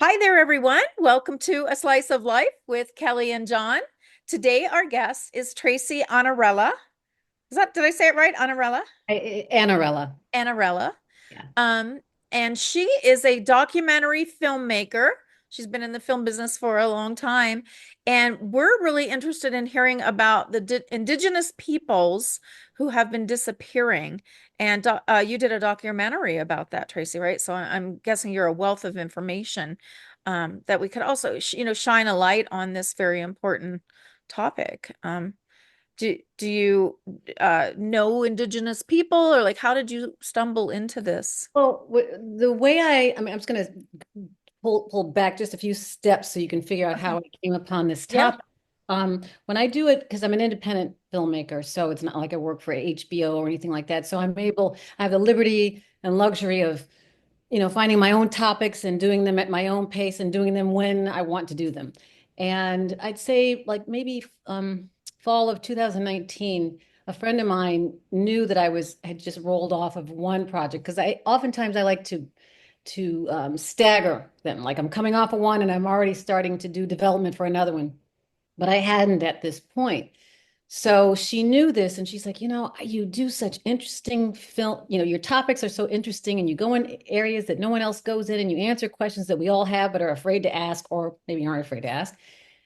Hi there, everyone. Welcome to A Slice of Life with Kellie and Jon. Today, our guest is Tracey Anarella. Did I say it right? Anarella? Anarella. Anarella. Yeah. Um, and she is a documentary filmmaker. She's been in the film business for a long time. And we're really interested in hearing about the indigenous peoples who have been disappearing. And you did a documentary about that, Tracey, right? So I'm guessing you're a wealth of information that we could also, shine a light on this very important topic. Do you know indigenous people, or like how did you stumble into this? Well, the way I'm just going to pull back just a few steps so you can figure out how Okay. I came upon this Yeah. topic. When I do it, because I'm an independent filmmaker, so it's not like I work for HBO or anything like that. So I have the liberty and luxury of, finding my own topics and doing them at my own pace and doing them when I want to do them. And I'd say like maybe fall of 2019, a friend of mine knew that had just rolled off of one project because I like to stagger them. Like I'm coming off of one and I'm already starting to do development for another one, but I hadn't at this point. So she knew this and she's like, you do such interesting film, your topics are so interesting and you go in areas that no one else goes in and you answer questions that we all have but are afraid to ask or maybe aren't afraid to ask.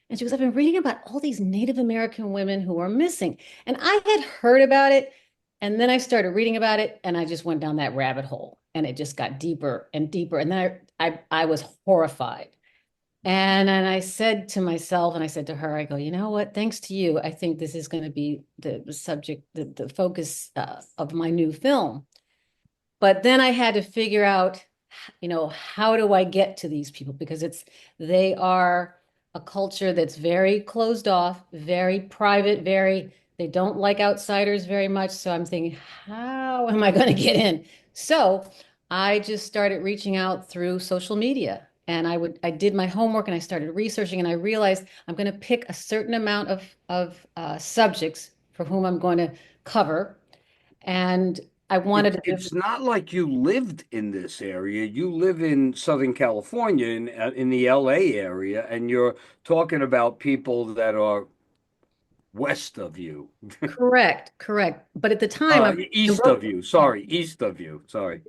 And she goes, I've been reading about all these Native American women who are missing. And I had heard about it. And then I started reading about it and I just went down that rabbit hole and it just got deeper and deeper. And then I was horrified. And I said to myself, and I said to her, I go, you know what? Thanks to you, I think this is going to be the subject, the focus of my new film. But then I had to figure out, how do I get to these people? Because they are a culture that's very closed off, very private, they don't like outsiders very much. So I'm thinking, how am I going to get in? So I just started reaching out through social media. And I did my homework and I started researching and I realized I'm going to pick a certain amount of subjects for whom I'm going to cover. And I wanted to It's not like you lived in this area. You live in Southern California, in the LA area, and you're talking about people that are west of you. correct. But at the time, I was in East of Brooklyn. you. Sorry, east of you. Sorry.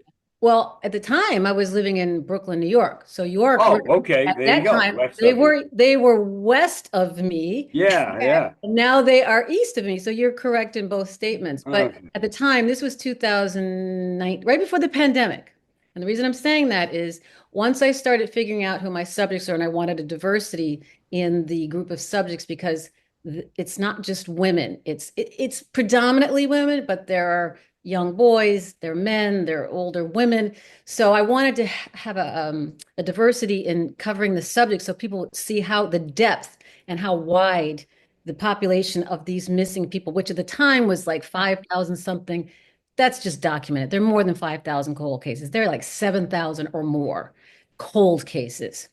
Well, at the time, I was living in Brooklyn, New York. So you are Oh, correct. okay. At There you that go. time, West they of you. were they were west of me. Yeah, yeah. And now they are east of me. So you're correct in both statements. But Okay. at the time, this was 2009, right before the pandemic. And the reason I'm saying that is once I started figuring out who my subjects are, and I wanted a diversity in the group of subjects because it's not just women. It's predominantly women, but there are young boys, there are men, there are older women. So I wanted to have a diversity in covering the subject so people would see how the depth and how wide the population of these missing people, which at the time was like 5,000 something. That's just documented. There are more than 5,000 cold cases. There are like 7,000 or more cold cases.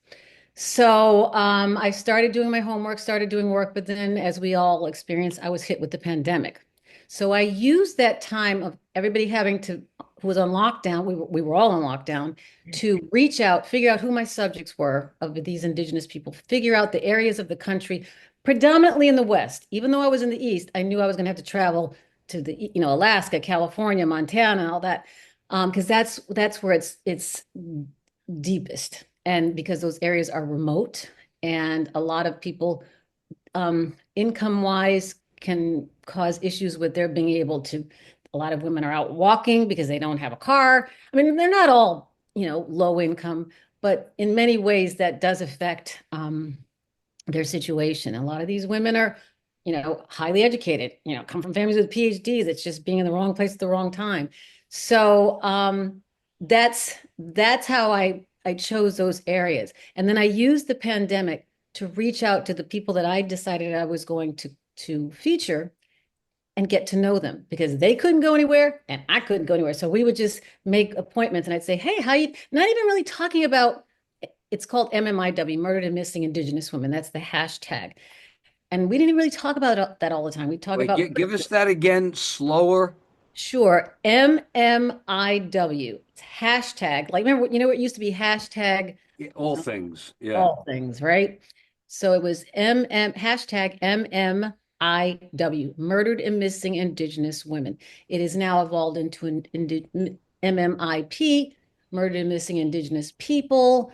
So I started doing my homework, started doing work, but then as we all experienced, I was hit with the pandemic. So I used that time of everybody who was on lockdown, we were all on lockdown, to reach out, figure out who my subjects were of these indigenous people, figure out the areas of the country, predominantly in the West. Even though I was in the East, I knew I was going to have to travel to Alaska, California, Montana, and all that, because that's where it's deepest. And because those areas are remote and a lot of people, income wise, can cause issues with their being able to. A lot of women are out walking because they don't have a car. I mean, they're not all, low income, but in many ways that does affect their situation. A lot of these women are, highly educated, come from families with PhDs. It's just being in the wrong place at the wrong time. So that's how I chose those areas. And then I used the pandemic to reach out to the people that I decided I was going to feature and get to know them because they couldn't go anywhere and I couldn't go anywhere. So we would just make appointments and I'd say, hey, how you not even really talking about it's called MMIW, Murdered and Missing Indigenous Women. That's the hashtag. And we didn't really talk about that all the time. We talk Wait, about give us that again, slower. Sure. MMIW. It's hashtag. Like, remember, you know, it used to be hashtag Yeah, all things. Yeah. all things, right? So it was hashtag MMIW, murdered and missing Indigenous women. It is now evolved into MMIP, murdered and missing Indigenous people,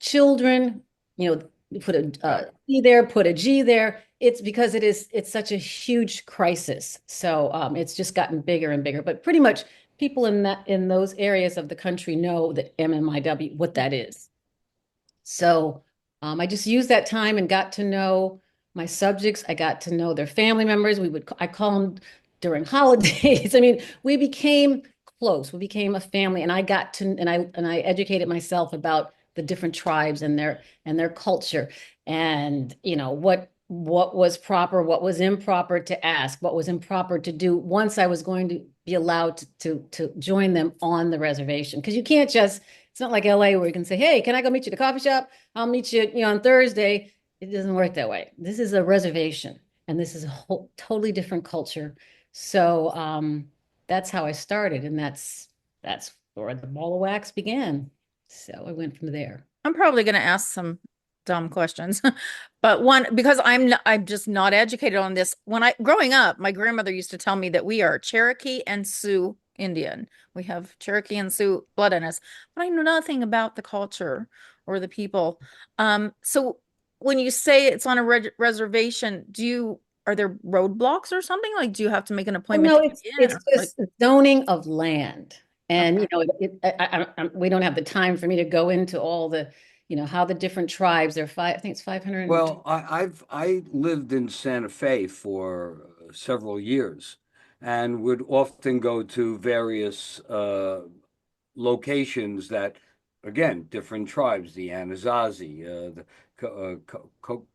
children. You know, put a Got it. C there, put a G there. It's because it's such a huge crisis. So it's just gotten bigger and bigger. But pretty much people in those areas of the country know that MMIW, what that is. So I just used that time and got to know my subjects. I got to know their family members. I call them during holidays. I mean, we became close. We became a family, and I got to and I educated myself about the different tribes and their culture, and you know what was proper, what was improper to ask, what was improper to do once I was going to be allowed to join them on the reservation. Because you can't just it's not like LA where you can say, "Hey, can I go meet you at the coffee shop? I'll meet you, you know, on Thursday." It doesn't work that way. This is a reservation, and this is a whole totally different culture. So that's how I started, and that's where the ball of wax began. So I went from there. I'm probably going to ask some dumb questions, but because I'm just not educated on this. When I growing up, my grandmother used to tell me that we are Cherokee and Sioux Indian. We have Cherokee and Sioux blood in us, but I know nothing about the culture or the people. So when you say it's on a reservation, are there roadblocks or something? Like, do you have to make an Oh, appointment no, to get in, it's or like, just zoning of land. And, you okay. know, we don't have the time for me to go into all the, you know, how the different tribes, I think it's 500. Well, I lived in Santa Fe for several years, and would often go to various locations that, again, different tribes, the Anasazi, the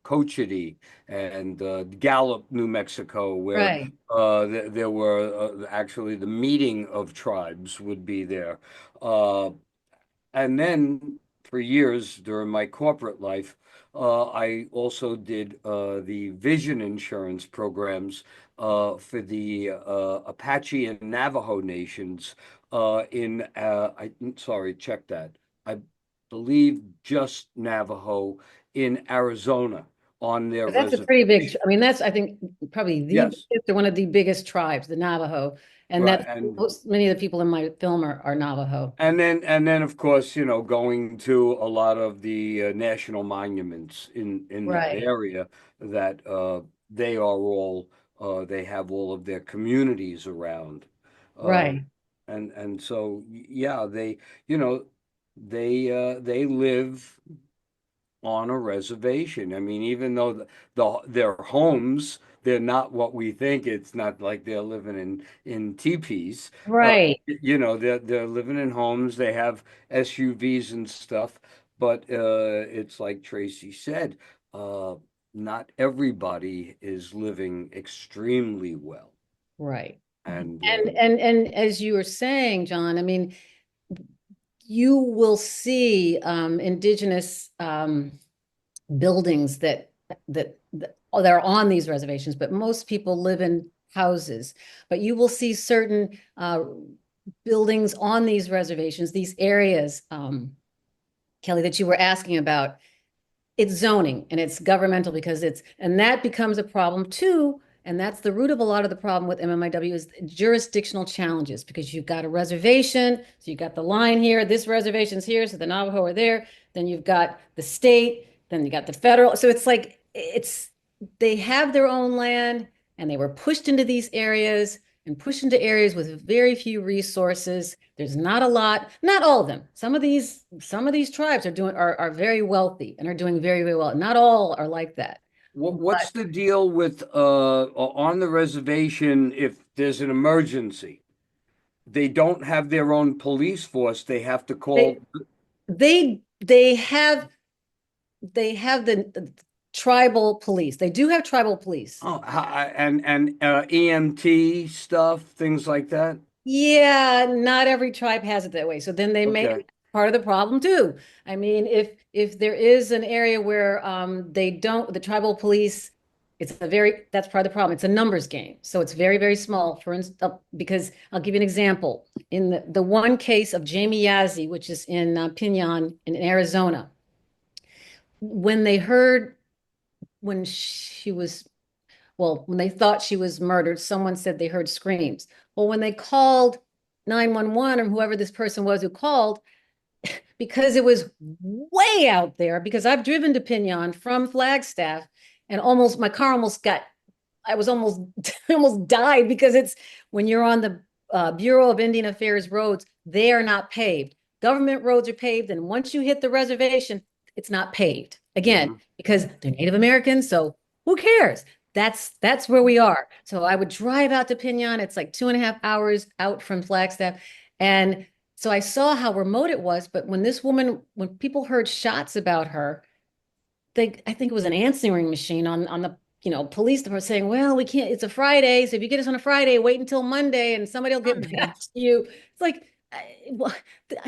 Cochiti, and Gallup, New Mexico, where Right. there were actually the meeting of tribes would be there. Uh, and then for years during my corporate life, I also did the vision insurance programs for the Apache and Navajo nations sorry, check that. I believe just Navajo in Arizona on their That's a pretty big, reservation. I mean, that's, I think, probably the Yes, biggest or one of the biggest tribes, the Navajo. And right. that's many of the people in my film are Navajo. And then of course, going to a lot of the national monuments in that Right. area that they are all they have all of their communities around. Uh, Right. and so yeah, you know they live on a reservation. I mean, even though their homes, they're not what we think. It's not like they're living in teepees. Right. They're living in homes. They have SUVs and stuff, but it's like Tracy said, uh, not everybody is living extremely well. Right. And And as you were saying, John, I mean, you will see indigenous buildings that are on these reservations, but most people live in houses. But you will see certain buildings on these reservations, these areas, Kelly, that you were asking about. It's zoning and it's governmental because and that becomes a problem too. And that's the root of a lot of the problem with MMIW is jurisdictional challenges because you've got a reservation. So you've got the line here, this reservation's here, so the Navajo are there. Then you've got the state, then you got the federal. So it's like they have their own land and they were pushed into these areas and pushed into areas with very few resources. There's not a lot, not all of them. Some of these tribes are very wealthy and are doing very, very well. Not all are like that. what's the deal with on the reservation if there's an emergency? They don't have their own police force. They have to They call. they they have the tribal police. They do have tribal police. Oh, and EMT stuff, things like that. Yeah, not every tribe has it that way. So then they may Okay. part of the problem too. I mean, if there is an area where they don't, the tribal police that's part of the problem. It's a numbers game. So it's very, very small. For instance, because I'll give you an example. In the one case of Jamie Yazzie, which is in Pinon in Arizona, when they heard when she was, well, when they thought she was murdered, someone said they heard screams. Well, when they called 911 or whoever this person was who called, because it was way out there, because I've driven to Pinon from Flagstaff and almost my car almost got I was almost I almost died because it's when you're on the Bureau of Indian Affairs roads, they are not paved. Government roads are paved, and once you hit the reservation, it's not paved again Mhm. because they're Native Americans. So who cares? That's where we are. So I would drive out to Pinon. It's like 2.5 hours out from Flagstaff, and so I saw how remote it was. But when this woman, when people heard shots about her, I think it was an answering machine on the police department saying, well, we can't, it's a Friday, so if you get us on a Friday, wait until Monday and somebody will get Funny. back to you. It's like, well,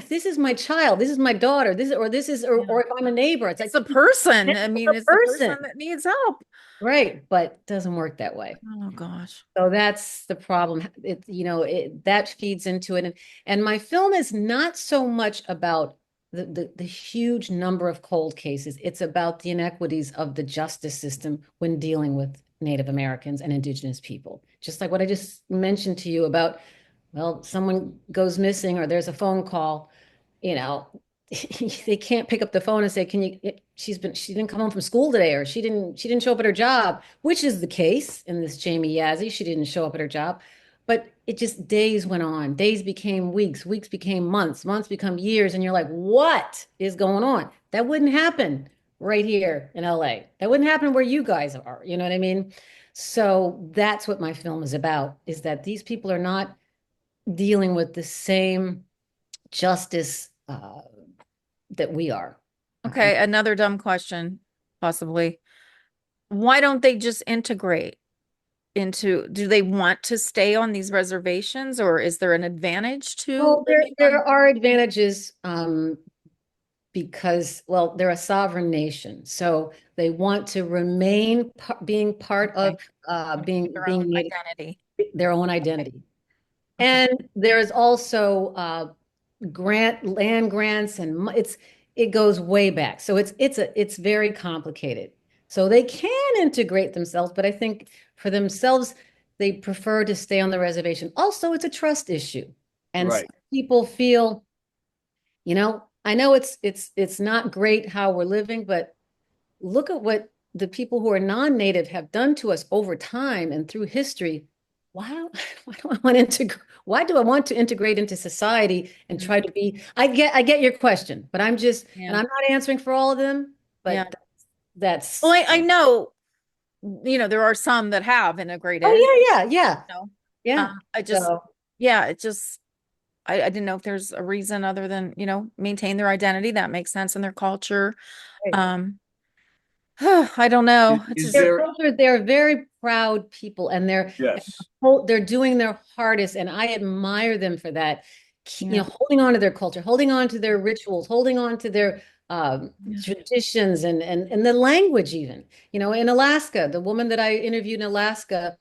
this is my child, this is my daughter, or if I'm a neighbor, it's It's like a person. it's I a mean, it's the person, person that needs help. right? But it doesn't work that way. Oh gosh. So that's the problem. That feeds into it. And my film is not so much about the huge number of cold cases. It's about the inequities of the justice system when dealing with Native Americans and indigenous people. Just like what I just mentioned to you about, well, someone goes missing or there's a phone call, you know, they can't pick up the phone and say, "Can you?" She didn't come home from school today, or she didn't show up at her job, which is the case in this Jamie Yazzie. She didn't show up at her job, but it just days went on. Days became weeks, weeks became months, months become years, and you're like, "What is going on?" That wouldn't happen right here in LA. That wouldn't happen where you guys are. You know what I mean? So that's what my film is about: is that these people are not dealing with the same justice that we are. Okay, another dumb question, possibly. Why don't they just integrate into, do they want to stay on these reservations or is there an advantage to Well, living there on? are advantages because, well, they're a sovereign nation, so they want to remain being part of Okay, their own being native, identity. their own Okay, identity. okay. And there's also land grants, and it goes way back. So it's very complicated. So they can integrate themselves, but I think for themselves, they prefer to stay on the reservation. Also, it's a trust issue. And some Right. people feel, I know it's not great how we're living, but look at what the people who are non-native have done to us over time and through history. Why do, why do I want to integrate? Why do I want to integrate into society and Yeah. try to be? I get your question, but and Yeah. I'm not answering for all of them, Yeah. but Well, that's, I know, there are some that have integrated, oh yeah, yeah, yeah, you know. yeah. I just, So, yeah, it just, I didn't know if there's a reason other than, maintain their identity that makes sense in their culture. right. Um, I don't know. It's Is just, They're there? they're very proud people, and Yes. they're doing their hardest, and I admire them for that. yeah, Holding on to their culture, holding on to their rituals, holding on to their yeah. traditions, and the language even. In Alaska, the woman that I interviewed in Alaska,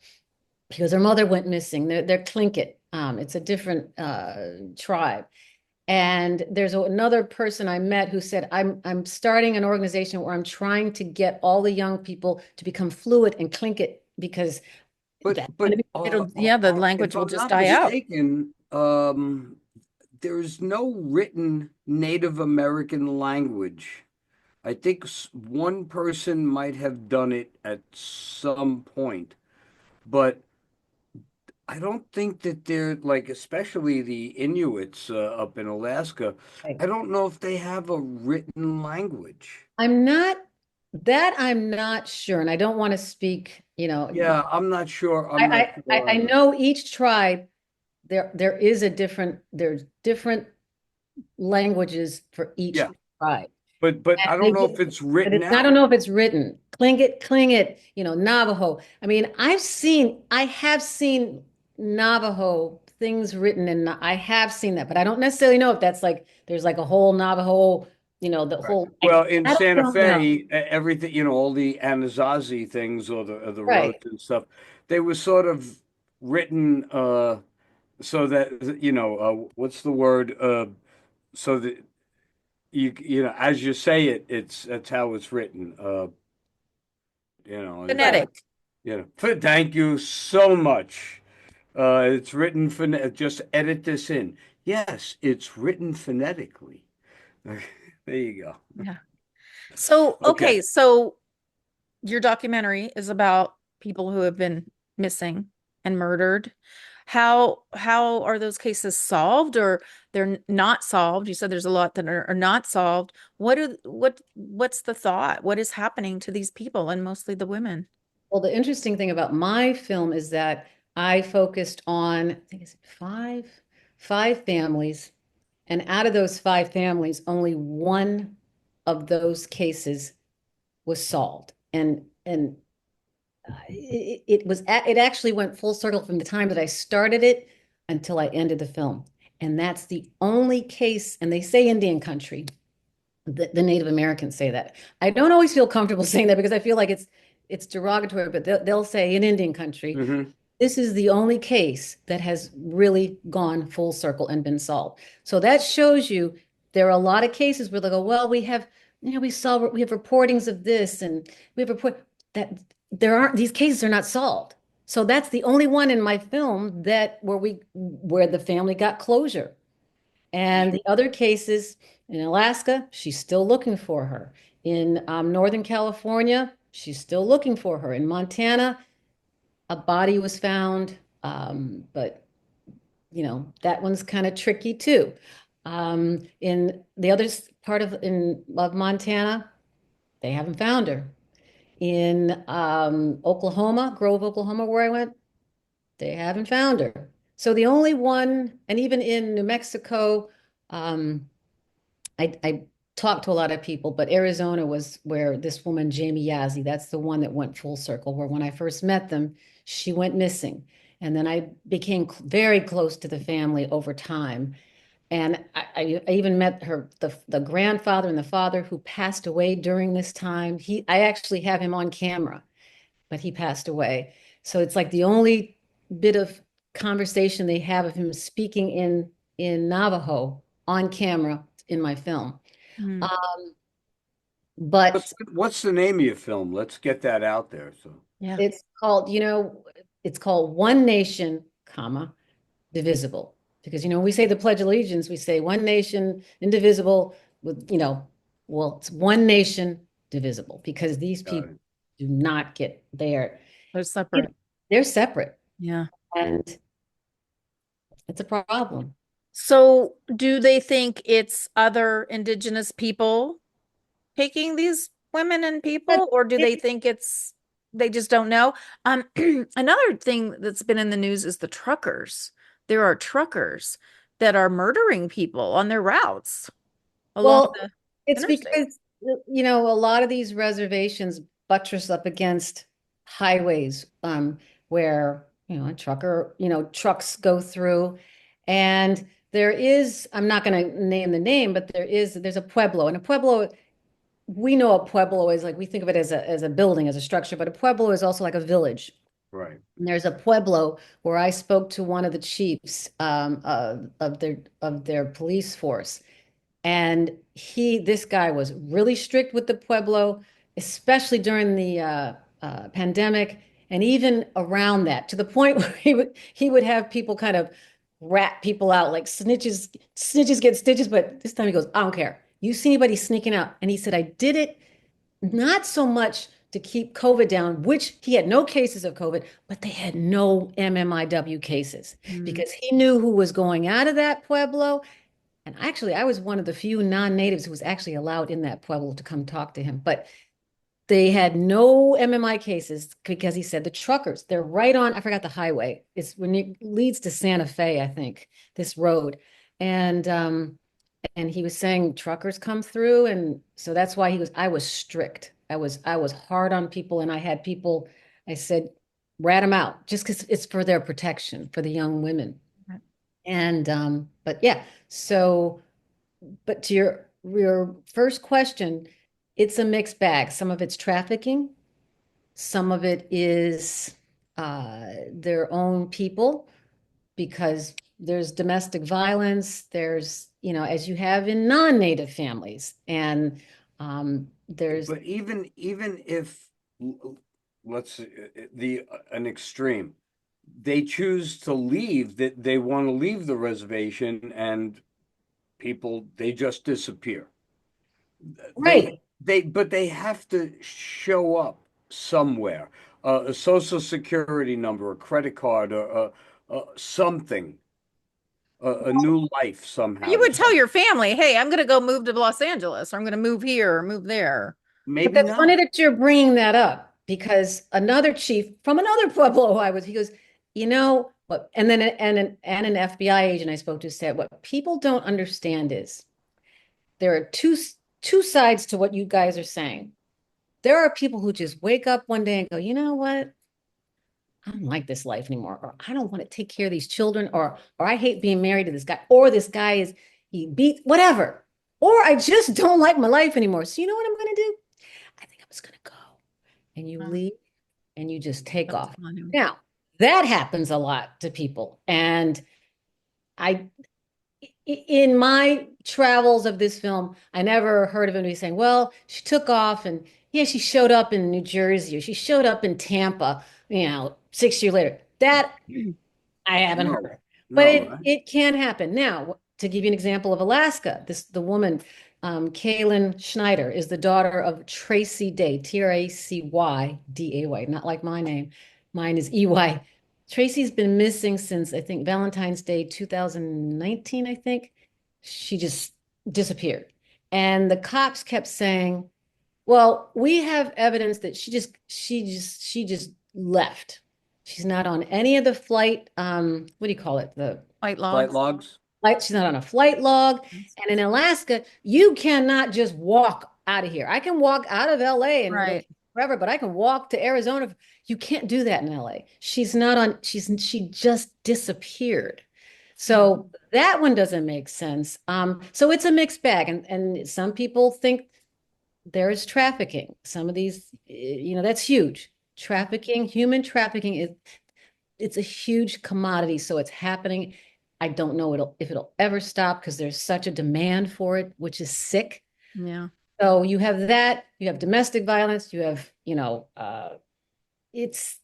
because her mother went missing. They're Tlingit. It's a different tribe. And there's another person I met who said, I'm starting an organization where I'm trying to get all the young people to become fluent in Tlingit because that's going to But be Yeah, the if language will I'm just not die out. mistaken, there's no written Native American language. I think one person might have done it at some point, but I don't think that they're like, especially the Inuits up in Alaska. right. I don't know if they have a written language. I'm not I'm not sure, and I don't want to speak. Yeah, I'm not sure. I'm not I sure. know each tribe there's different languages for each Yeah, tribe. but I don't know if it's written I don't out. know if it's written. Klingit, Navajo. I mean, I have seen Navajo things written, and I have seen that, but I don't necessarily know if that's like, there's like a whole Navajo the Right. whole, Well, in I don't Santa know, Fe, everything, all the Anasazi things or the right. roads and stuff, they were sort of written so that what's the word so that as you say it, that's how it's written. Right. Phonetic. Thank you so much. It's written just edit this in. Yes, it's written phonetically. There you go. Yeah. So, Okay. okay, so your documentary is about people who have been missing and murdered. How are those cases solved, or they're not solved? You said there's a lot that are not solved. What's the thought? What is happening to these people, and mostly the women? Well, the interesting thing about my film is that I focused on, I think it's five families. And out of those five families, only one of those cases was solved. And it actually went full circle from the time that I started it until I ended the film. And that's the only case, and they say Indian country, the Native Americans say that. I don't always feel comfortable saying that because I feel like it's derogatory, but they'll say in Indian country, Hmm. this is the only case that has really gone full circle and been solved. So that shows you there are a lot of cases where they go, well, we have reportings of this and we have report that these cases are not solved. So that's the only one in my film that where the family got closure. And the other cases in Alaska, she's still looking for her. In Northern California, she's still looking for her. In Montana, a body was found, but that one's kind of tricky too. In the other part of Montana, they haven't found her. In Oklahoma, Grove, Oklahoma, where I went, they haven't found her. So the only one, and even in New Mexico, um, I talked to a lot of people, but Arizona was where this woman, Jamie Yazzie, that's the one that went full circle, where when I first met them, she went missing. And then I became very close to the family over time. And I even met the grandfather and the father who passed away during this time. I actually have him on camera, but he passed away. So it's like the only bit of conversation they have of him speaking in Navajo on camera in my film. Hmm. Um, What's but what's the name of your film? Let's get that out there. So, Yeah. it's called One Nation, comma, Divisible. Because, we say the Pledge of Allegiance, we say one nation, indivisible, well, it's one nation, divisible, because these people it. do not get there. They're separate. They're separate, Yeah. and it's a problem. So, do they think it's other indigenous people taking these women and people, or do they think it's they just don't know? Another thing that's been in the news is the truckers. There are truckers that are murdering people on their routes along Well, the it's interstate. because, a lot of these reservations buttress up against highways, where, trucks go through. And I'm not going to name the name, but there's a pueblo. And a pueblo, we know a pueblo is like, we think of it as a building, as a structure, but a pueblo is also like a village. Right. And there's a pueblo where I spoke to one of the chiefs, of their police force. And this guy was really strict with the Pueblo, especially during the pandemic, and even around that, to the point where he would have people kind of rat people out, like snitches get stitches. But this time he goes, I don't care. You see anybody sneaking out? And he said, I did it not so much to keep COVID down, which he had no cases of COVID, but they had no MMIW cases Mm. because he knew who was going out of that Pueblo. And actually, I was one of the few non-natives who was actually allowed in that pueblo to come talk to him. But they had no MMI cases because he said the truckers, they're right on, I forgot the highway. It's when it leads to Santa Fe, I think, this road. And he was saying truckers come through. And so that's why I was strict. I was hard on people, and I had people, I said, rat them out just because it's for their protection, for the young women. And but yeah, so but to your your first question, it's a mixed bag. Some of it's trafficking, some of it is their own people, because there's domestic violence, there's, as you have in non-native families, and there's But even if let's the an extreme, they choose to leave, that they want to leave the reservation, and people, they just disappear. They right. but they have to show up somewhere. A social security number, a credit card, or something, a new life You somehow. would tell your family, hey, I'm going to go move to Los Angeles, or I'm going to move here or move there. But Maybe that's funny not. that you're bringing that up, because another chief from another Pueblo he goes, what, and then an FBI agent I spoke to said, what people don't understand is there are two sides to what you guys are saying. There are people who just wake up one day and go, you know what? I don't like this life anymore, or I don't want to take care of these children, or I hate being married to this guy, or this guy is he beat whatever, or I just don't like my life anymore. So you know what I'm going to do? I think I'm just going to go. And you Oh, leave and you just take that's off. funny. Now, that happens a lot to people. And I, in my travels of this film, I never heard of anybody saying, well, she took off and yeah, she showed up in New Jersey, or she showed up in Tampa, 6 years later. That I haven't No, heard, but no, it can happen. Now, to give you an example of Alaska, the woman, Kaylin Schneider, is the daughter of Tracy Day, Tracyday, not like my name. Mine is EY. Tracy's been missing since, I think, Valentine's Day 2019, I think. She just disappeared. And the cops kept saying, well, we have evidence that she just left. She's not on any of the flight, what do you call it? The White flight logs. logs. flight, she's not on a flight log. And in Alaska, you cannot just walk out of here. I can walk out of LA and go Right. forever, but I can walk to Arizona. You can't do that in LA. She's not on, she just disappeared. Mhm. So that one doesn't make sense. So it's a mixed bag. And some people think there is trafficking. Some of these, that's huge. Trafficking, human trafficking it's a huge commodity, so it's happening. I don't know if it'll ever stop, because there's such a demand for it, which is sick. Yeah. So you have that, you have domestic violence, you have, it's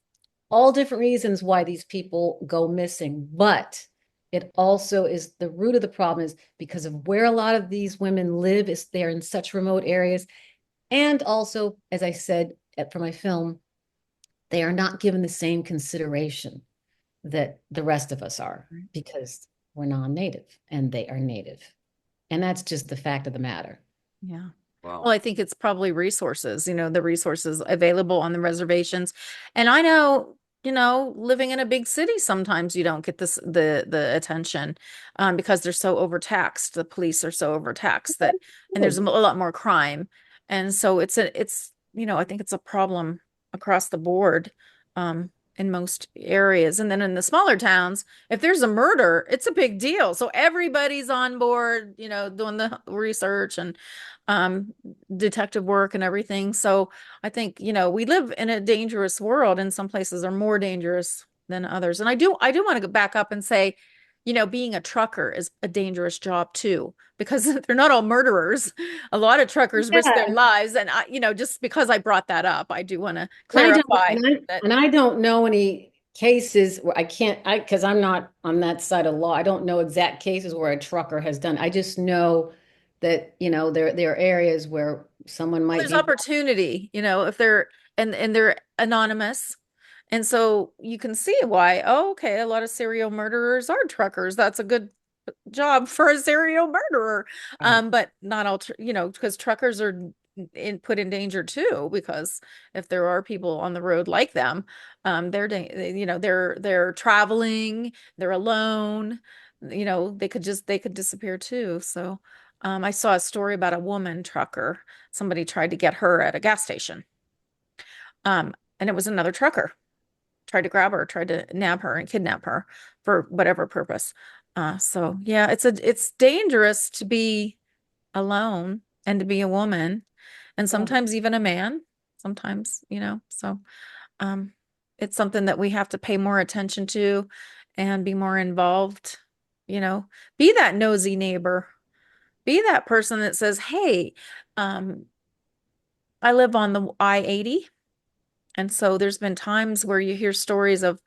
all different reasons why these people go missing, but it also is the root of the problem is because of where a lot of these women live, is they're in such remote areas. And also, as I said for my film, they are not given the same consideration that the rest of us are, Right. because we're non-native and they are native. And that's just the fact of the matter. Yeah. Well, Wow. I think it's probably resources, the resources available on the reservations. And I know, living in a big city, sometimes you don't get the attention because they're so overtaxed. The police are so overtaxed and there's a lot more crime. And so I think it's a problem across the board in most areas. And then in the smaller towns, if there's a murder, it's a big deal. So everybody's on board, doing the research and um detective work and everything. So I think, we live in a dangerous world, and some places are more dangerous than others. And I do want to go back up and say, being a trucker is a dangerous job too, because they're not all murderers. A lot of truckers risk their Yeah. lives. And just because I brought that up, I do want to And I don't, clarify and I, that. and I don't know any cases where because I'm not on that side of law. I don't know exact cases where a trucker has done. I just know that, there are areas where someone Well, might there's be. opportunity, if they're and they're anonymous. And so you can see why, oh, okay, a lot of serial murderers are truckers. That's a good job for a serial murderer. Right. But not all, because truckers are put in danger too, because if there are people on the road like them, they're traveling, they're alone, they could disappear too. So I saw a story about a woman trucker. Somebody tried to get her at a gas station. And it was another trucker tried to grab her, tried to nab her and kidnap her for whatever purpose. So yeah, it's dangerous to be alone and to be a woman, and Yeah. sometimes even a man, sometimes, so um it's something that we have to pay more attention to and be more involved, be that nosy neighbor, be that person that says, hey, um I live on the I-80. And so there's been times where you hear stories of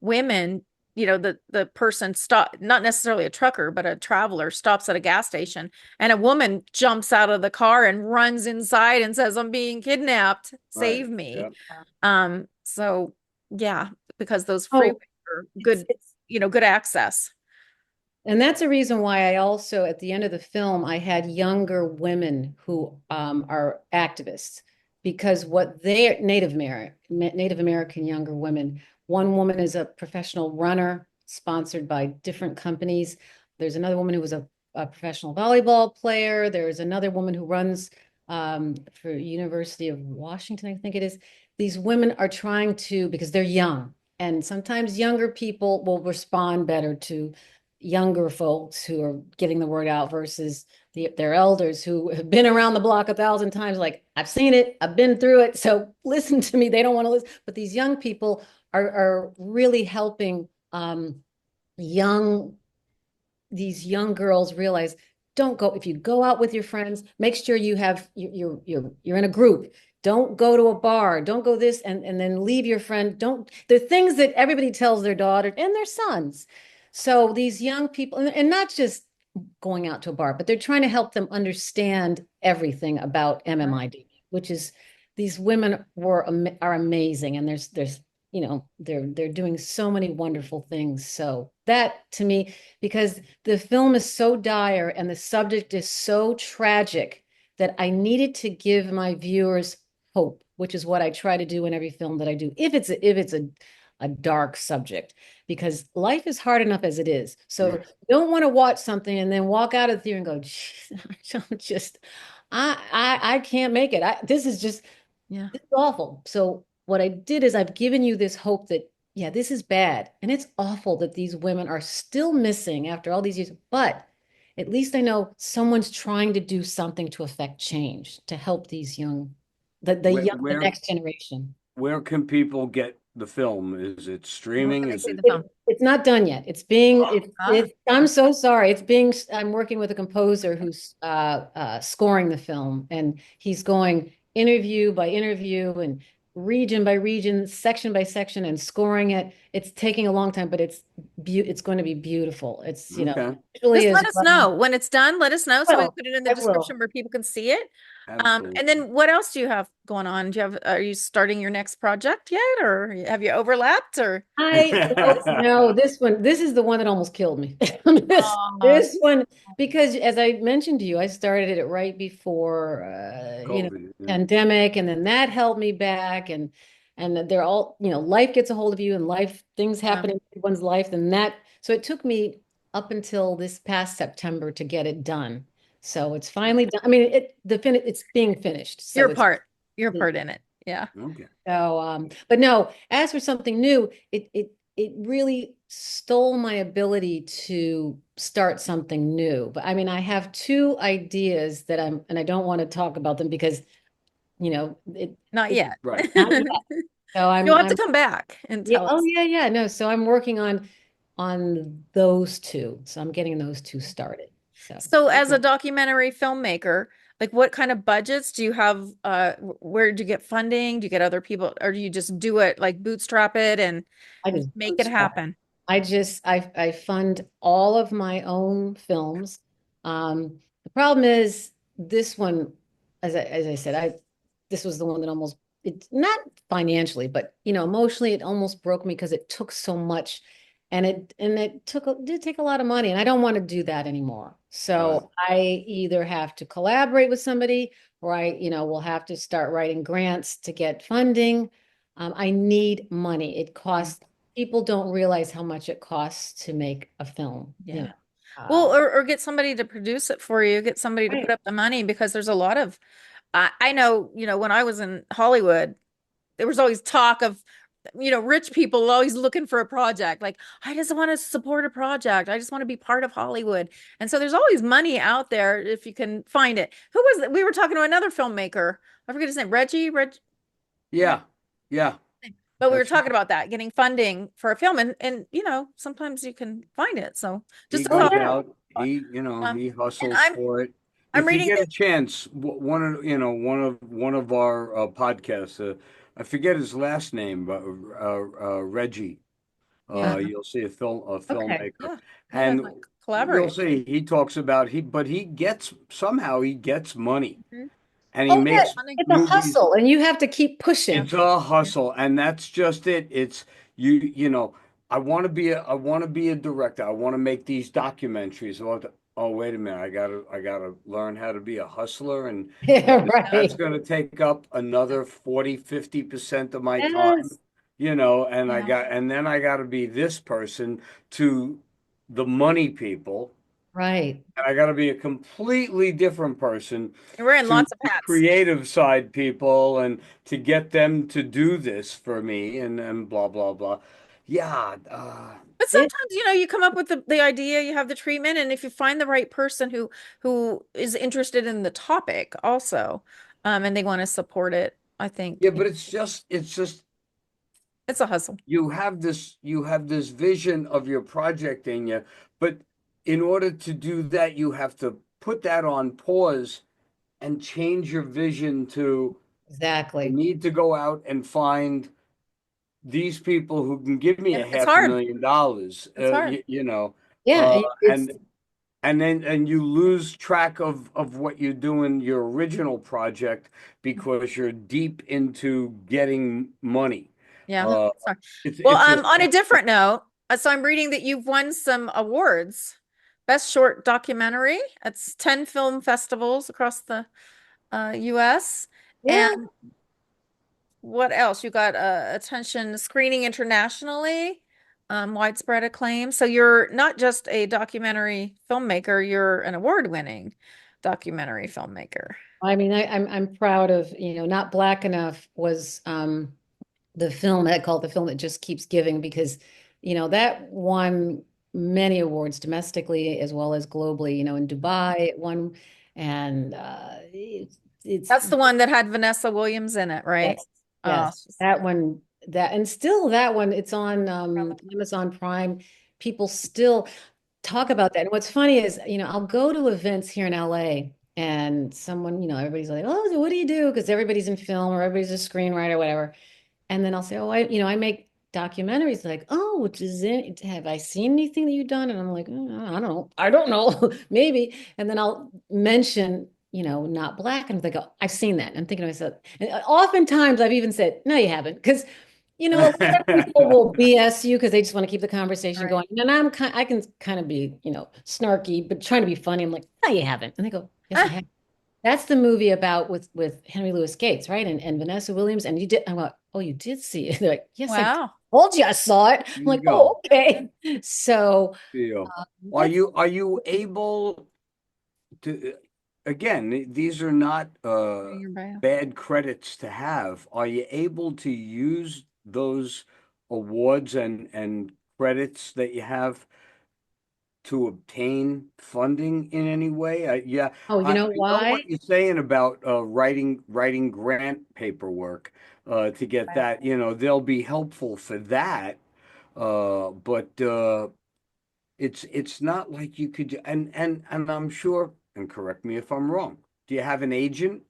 women, the person stop, not necessarily a trucker, but a traveler stops at a gas station, and a woman jumps out of the car and runs inside and says, I'm being kidnapped, Right. save me. Yeah. So yeah, because those freeways Oh, are it's good, it's good access. and that's a reason why I also, at the end of the film, I had younger women who are activists because what they're Native American younger women. One woman is a professional runner sponsored by different companies. There's another woman who was a professional volleyball player. There's another woman who runs for University of Washington, I think it is. These women are trying to, because they're young, and sometimes younger people will respond better to younger folks who are getting the word out versus their elders who have been around the block 1,000 times. Like, I've seen it, I've been through it. So listen to me. They don't want to listen. But these young people are really helping young these young girls realize, don't go, if you go out with your friends, make sure you have you're in a group. Don't go to a bar, don't go this, and then leave your friend. Don't, the things that everybody tells their daughters and their sons. So these young people, and not just going out to a bar, but they're trying to help them understand everything about Right. MMID, which is, these women are amazing, and there's they're doing so many wonderful things. So that, to me, because the film is so dire and the subject is so tragic, that I needed to give my viewers hope, which is what I try to do in every film that I do. If it's a dark subject, because life is hard enough as it is. So Yeah. you don't want to watch something and then walk out of the theater and go, "Geez, I don't just, I can't make it. This is just, Yeah. this is awful." So what I did is I've given you this hope that, yeah, this is bad. And it's awful that these women are still missing after all these years. But at least I know someone's trying to do something to affect change, to help these Where the where next generation. where can people get the film? Is it Where streaming? can they Is see it? the film? It's not done yet. Ah, I'm so sorry. I'm working with a composer who's scoring the film, and he's going interview by interview and region by region, section by section, and scoring it. It's taking a long time, but it's going to be beautiful. It's, Okay. visually just as let us well. know when it's done. Let us know so we can Well, put it in the I will. description where people can see it. And Absolutely. then what else do you have going on? Are you starting your next project yet, or have you overlapped or? No, this is the one that almost killed me. This, Oh, this one, because as I mentioned to you, I started it right before, COVID. Yeah. pandemic, and then that held me back, and they're all, life gets a hold of you, and things yeah. happen in one's life, so it took me up until this past September to get it done. So it's finally done. I mean, it's being finished, so Your it's. part, your part in it. Yeah. Okay. So, but no, as for something new, it really stole my ability to start something new. But I mean, I have two ideas and I don't want to talk about them because, Not it's yet. Right. not yet. So You'll have to come back and yeah, tell oh us. yeah, yeah, no. So I'm working on those two. So I'm getting those two started. So. So as a Okay. documentary filmmaker, like what kind of budgets do you have? Where do you get funding? Do you get other people, or do you just do it like bootstrap it and I just make it bootstrap. happen? I fund all of my own films. The problem is this one, as I said, I this was the one that almost, it's not financially, but emotionally, it almost broke me because it took so much, and did take a lot of money, and I don't want to do that anymore. Right. So I either have to collaborate with somebody, or will have to start writing grants to get funding. I need money. It Yeah. costs, people don't realize how much it costs to make a film, Yeah. Well, Um, or get somebody to produce it for you, get somebody to put right. up the money because there's a lot of I know, when I was in Hollywood, there was always talk of rich people always looking for a project. Like, I just want to support a project. I just want to be part of Hollywood. And so there's always money out there if you can find it. Who was it? We were talking to another filmmaker. I forget his name. Reg, Yeah, yeah, but we were that's talking right. about that, getting funding for a film, and sometimes you can find it. So He just a Oh goes thought. yeah. out, he And hustles I'm for it. I'm If you reading get this. a chance, one of our podcasts, I forget his last name, but Reggie. Yeah. You'll see a Okay. filmmaker, Yeah. We gotta and like you'll collaborate. see he talks about but he gets somehow he gets money, Mhm. and he Oh yeah. makes Funding. It's a movies. hustle, and you have to keep Yeah. pushing. It's a Yeah. hustle, and that's just it. It's you know, I want to be a director. I want to make these documentaries. Oh, wait a minute. I gotta learn how to be a hustler, and Yeah, that's right. going to take up another 40-50% of my time, Yes. and Yeah. and then I got to be this person to the money people, Right. and I got to be a completely different person You're wearing to lots of hats. creative side people and to get them to do this for me and blah blah blah. Yeah, But Yeah, sometimes, you come up with the idea, you have the treatment, and if you find the right person who is interested in the topic also, and they want to support it, I yeah, think but it's just it's a hustle. you have this vision of your project in you, but in order to do that, you have to put that on pause and change your vision to I exactly. need to go out and find these people who can give me Yeah, a it's half a hard. million dollars, It's hard. Yeah, uh, it's and and you lose track of what you do in your original project because you're deep into getting money. Yeah, Uh, it's hard. it's Well, it's a on a different note, so I'm reading that you've won some awards. Best short documentary. It's 10 film festivals across the US. yeah. And what else? You got attention screening internationally, widespread acclaim. So you're not just a documentary filmmaker, you're an award-winning documentary filmmaker. I mean, I'm proud of, Not Black Enough was the film I call it the film that just keeps giving because, that won many awards domestically as well as globally, in Dubai it won and it's That's the one that had Vanessa Williams in it, right? yes, Oh, yes. That one, and still that one, it's on Amazon Prime. People still talk about that. And what's funny is, I'll go to events here in LA and someone, everybody's like, oh, so what do you do? Because everybody's in film or everybody's a screenwriter or whatever. And then I'll say, oh, I make documentaries. Like, oh, have I seen anything that you've done? And I'm like, I don't know. I don't know. Maybe. And then I'll mention, Not Black. And I'm like, oh, I've seen that. And I'm thinking to myself, and oftentimes I've even said, no, you haven't. Because, a lot of people will BS you because they just want to keep the conversation right. going. And I can kind of be, snarky, but trying to be funny. I'm like, no, you haven't. And they go, yes, I Ah, have. That's the movie about with Henry Louis Gates, right? And Vanessa Williams. And you did. I'm like, oh, you did see it. They're like, yes, I wow. told you I saw it. I'm There you like, oh, go. okay. So Deal. Are that's you able to, again, these are not Your bio. bad credits to have. Are you able to use those awards and credits that you have to obtain funding in any way? Yeah, oh, you I know know what why? you're saying about writing grant paperwork to get that. They'll be helpful for that, but it's not like you could. And I'm sure, and correct me if I'm wrong. Do you have an agent?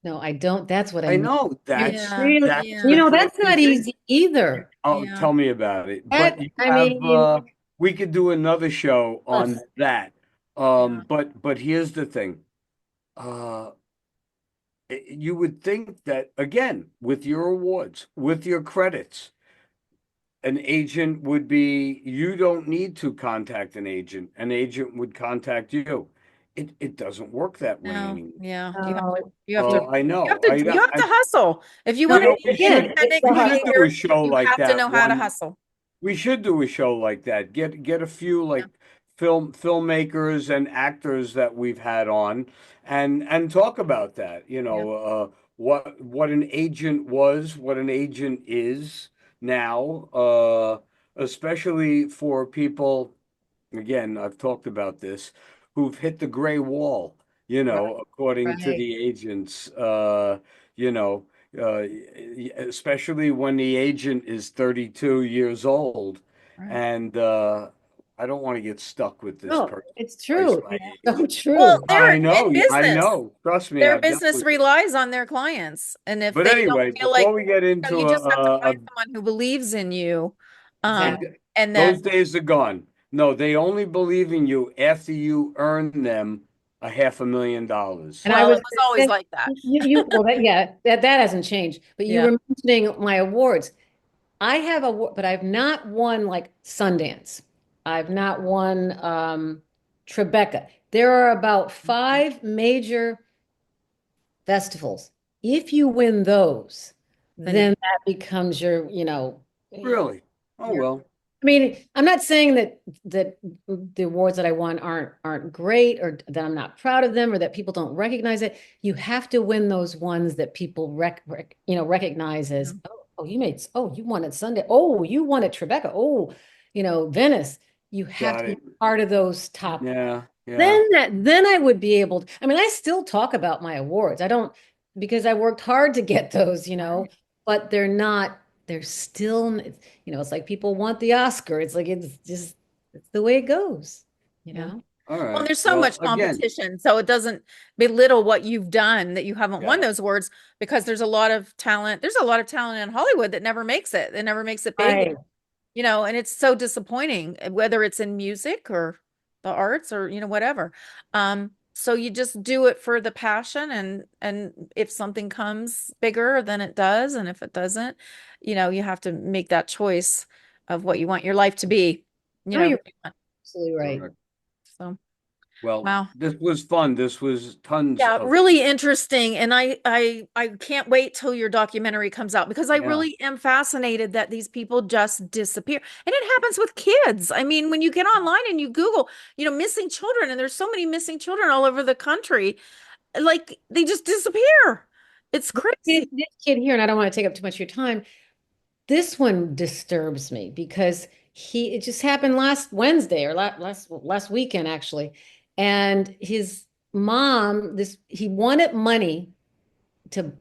No, I don't. That's what I I mean. know You that's Yeah, really, that's the yeah, that's crazy not thing. easy either. Oh, yeah. tell me about it. That, But you I have mean, we could do another show ugh, on that. Yeah. But here's the thing. Uh, you would think that again, with your awards, with your credits, an agent would be, you don't need to contact an agent. An agent would contact you. It doesn't work that way No, anymore. yeah. You have to no, you have to I you have know. to you have to hustle. If you no, want to We be an should again, it's independent the we should do a creator, show you like have to that know how to one. hustle. We should do a show like that. Get a few Yeah. like filmmakers and actors that we've had on and talk about that. Yeah. What an agent was, what an agent is, now, especially for people, again, I've talked about this, who've hit the gray wall, Right, according to right, the agents, you know, uh, especially when the agent is 32 years old. Right. And I don't want to get stuck with this no, person it's twice true. my It's age. so Well, true. they're I in know, I business. know. Trust me, Their I've business dealt with. relies on their clients. And if But they don't anyway, feel like, before we get into you just have to find someone who believes in you. uh, Um, Exactly. and those that, days are gone. No, they only believe in you after you earn them a $500,000. And I well, was it was always like that. well, yeah, that hasn't changed. But you Yeah. were mentioning my awards. I have a, but I've not won like Sundance. I've not won Tribeca. There are about five major festivals. If you win those, Then you, then that becomes your, Really? Oh, you're, well, I mean, I'm not saying that the awards that I won aren't great or that I'm not proud of them or that people don't recognize it. You have to win those ones that people recognize yeah. as, you won at Sunday. Oh, you won at Tribeca. Oh, Venice. You have to got be it. part of those top. Yeah, yeah. Then I would be able to, I mean, I still talk about my awards. I don't because I worked hard to get those, Right. but they're still, it's like people want the Oscar. It's like it's the way it goes, you Yeah. know? All Well, right. there's so Well, much again, competition, so it doesn't belittle what you've done that you haven't won yeah. those awards because there's a lot of talent. There's a lot of talent in Hollywood that never makes it. That never makes it big, Right. and it's so disappointing, whether it's in music or the arts or, whatever. So you just do it for the passion and if something comes bigger, then it does. And if it doesn't, you have to make that choice of what you want your life to be, No, you're who you want. absolutely right. Correct. So, Well, wow. this was fun. This was tons Yeah, of, really interesting. And I can't wait till your documentary comes out because I yeah. really am fascinated that these people just disappear. And it happens with kids. I mean, when you get online and you Google, missing children, and there's so many missing children all over the country, like they just disappear. It's crazy. This kid here, and I don't want to take up too much of your time. This one disturbs me because it just happened last Wednesday or last weekend actually. And his mom, he wanted money to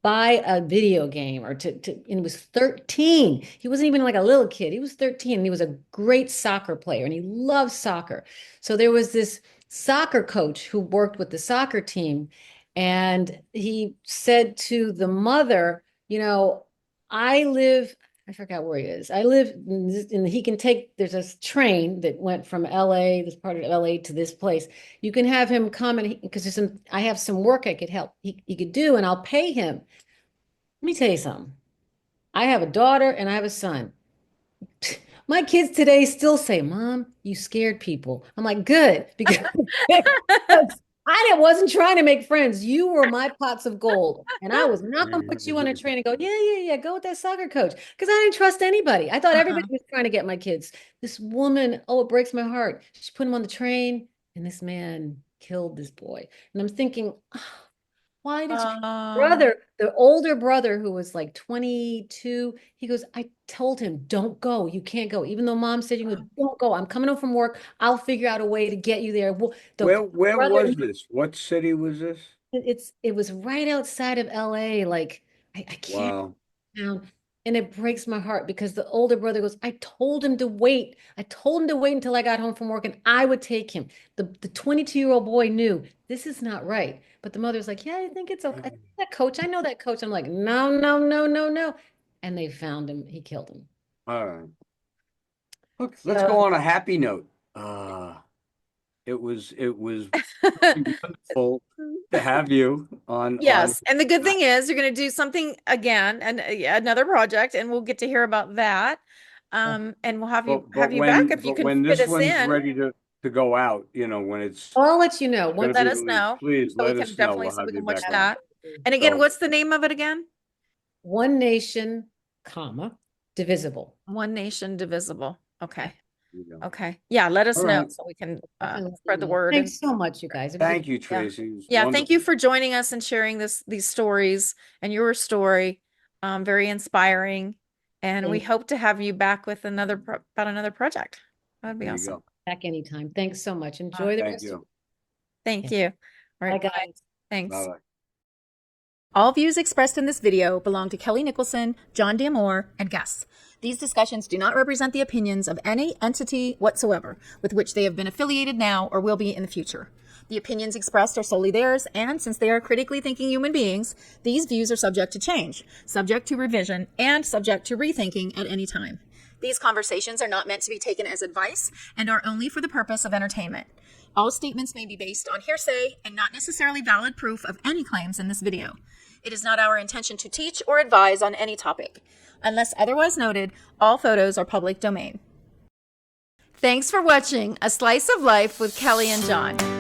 buy a video game and he was 13. He wasn't even like a little kid. He was 13 and he was a great soccer player and he loved soccer. So there was this soccer coach who worked with the soccer team and he said to the mother, I live I forgot where he is. I live and he can there's a train that went from LA, this part of LA to this place. You can have him come and because I have some work I could help he could do and I'll pay him. Let me tell you something. I have a daughter and I have a son. My kids today still say, Mom, you scared people. I'm like, good, because wasn't trying to make friends. You were my pots of gold. And I was not going to put you on a train and go, yeah, yeah, yeah, go with that soccer coach. Because I didn't trust anybody. I thought everybody Uh-uh. was trying to get my kids. This woman, oh, it breaks my heart. She put him on the train, and this man killed this boy. And I'm thinking, oh, why did you? Um, Brother, the older brother who was like 22, he goes, I told him, don't go. You can't go. Even though mom said you could, don't go. I'm coming home from work. I'll figure out a way to get you there. Well, the Where brother, was this? What city was this? it was right outside of LA. Like I can't Wow. down. And it breaks my heart because the older brother goes, I told him to wait. I told him to wait until I got home from work and I would take him. The 22-year-old boy knew this is not right. But the mother's like, yeah, I think it's okay. I think that coach. I know that coach. I'm like, no, no, no, no, no. And they found him. He killed him. All right. Look, let's So go on a happy note. It was wonderful to have you on. Yes. And the good thing is you're going to do something again and another project, and we'll get to hear about that. And we'll have you But have you back if you but can when fit this us one's in. ready to go out, when it's I'll let you know going to once. Let be us released, know please so we let can us know. definitely We'll so we have you can watch back on. that. And again, So, what's the name of it again? One nation, comma, divisible. One Nation Divisible. Yeah, Okay. you go. Okay. Yeah, let All us know right. so we can definitely let spread you the know. word. And Thanks so much, you guys. It was a Thank you, yeah. Tracy. It was Yeah, thank you wonderful. for joining us and sharing these stories and your story. Very inspiring. And we hope to have you back with about another project. That would be There you awesome. go. Back anytime. Thanks so much. Enjoy the Thank rest of you. Thank Yeah. you. All right, Bye, bye. guys. Thanks. Bye-bye. All views expressed in this video belong to Kellie Nicholson, John D'Amore, and guests. These discussions do not represent the opinions of any entity whatsoever with which they have been affiliated now or will be in the future. The opinions expressed are solely theirs, and since they are critically thinking human beings, these views are subject to change, subject to revision, and subject to rethinking at any time. These conversations are not meant to be taken as advice and are only for the purpose of entertainment. All statements may be based on hearsay and not necessarily valid proof of any claims in this video. It is not our intention to teach or advise on any topic. Unless otherwise noted, all photos are public domain. Thanks for watching A Slice of Life with Kellie and Jon.